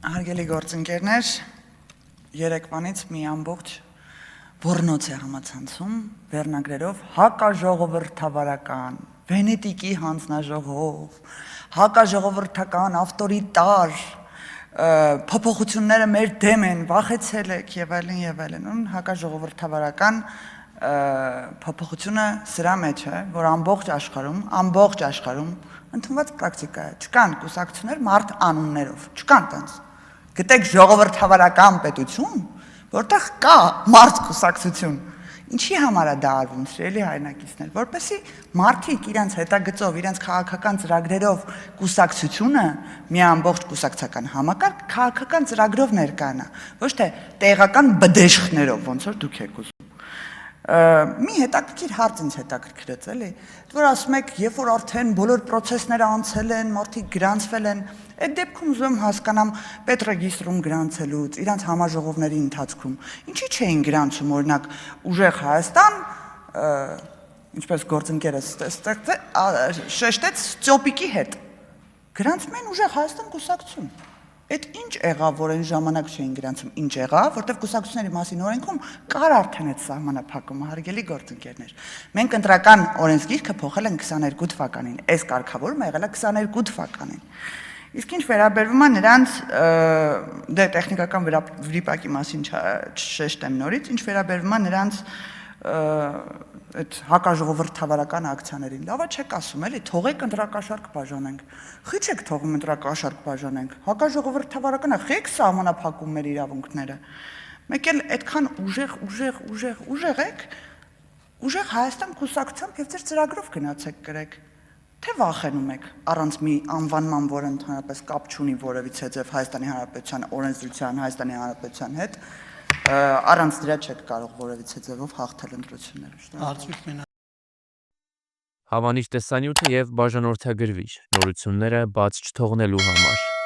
Հարգելի գործընկերներ, երեկվանից մի ամբողջ ոռնոց է համացանցում վերնագրերով հակաժողովրդավարական, Վենետիկի հանձնաժողով, հակաժողովրդական, ավտորիտար, փոփոխությունները մեր դեմ են, վախեցել եք եւ այլն, հակաժողովրդավարական փոփոխությունը սրա մեջ է, որ ամբողջ աշխարհում ընդունված պրակտիկա է, չկան կուսակցություններ մարդ անուններով, չկան տենց, գտեք ժողովրդավարական պետություն, որտեղ կա մարդ կուսակցություն, ինչի համար է դա արվում, սիրելի հայրենակիցներ, որպեսզի մարդիկ իրենց հետագծով, իրենց քաղաքական ծրագրերով կուսակցությունը մի ամբողջ կուսակցական համակարգ քաղաքական ծրագրով ներկայանա, ոչ թե տեղական բդեշխներով, ոնց որ դուք եք ուզում։ Մի հետաքրքիր հարց ինձ հետաքրքրեց, էլի, որ ասում եք, երբ որ արդեն բոլոր պրոցեսները անցել են, մարդիկ գրանցվել են, այդ դեպքում ուզում եմ հասկանամ պետրեգիստրում գրանցելուց, իրանց համաժողովների ընթացքում, ինչի չէին գրանցում, օրինակ, ուժեղ Հայաստան, ինչպես գործընկերս շեշտեց Ստյոպիկի հետ, գրանցում են ուժեղ Հայաստան կուսակցություն։ Այդ ինչ եղավ, որ այն ժամանակ չէին գրանցում, ինչ եղավ, որտեղ կուսակցությունների մասին օրենքում կար արդեն այդ սահմանափակումը, հարգելի գործընկերներ։ Մենք ընտրական օրենսգիրքը փոխել ենք 22 թվականին, այս կարգավորումը եղել է 22 թվականին։ Իսկ ինչ վերաբերվում է նրանց դե տեխնիկական վրիպակի մասին չշեշտեմ նորից, ինչ վերաբերվում է նրանց այդ հակաժողովրդավարական ակցիաներին, լավա չեք ասում, էլի, թողեք ընտրակաշարք բաժանենք, խի չեք թողում ընտրակաշարք բաժանենք, հակաժողովրդավարական է, խեք սահմանափակում մեր իրավունքները, մեկ էլ այդքան ուժեղ եք, ուժեղ Հայաստան կուսակցությամբ և ձեր ծրագրով գնացեք կրեք, թե վախենում եք առանց մի անվանման, որը ընդհանրապես կապ չունի որևիցե ձև Հայաստանի Հանրապետության օրենսդրության, Հայաստանի Հանրապետության հետ, առանց դրա չեք կարող որևիցե ձևով հաղթել ընտրությունները։ Հավանիչ տեսանյութը և բաժանորդագրվիչ նորությունները բաց չթողնելու համար։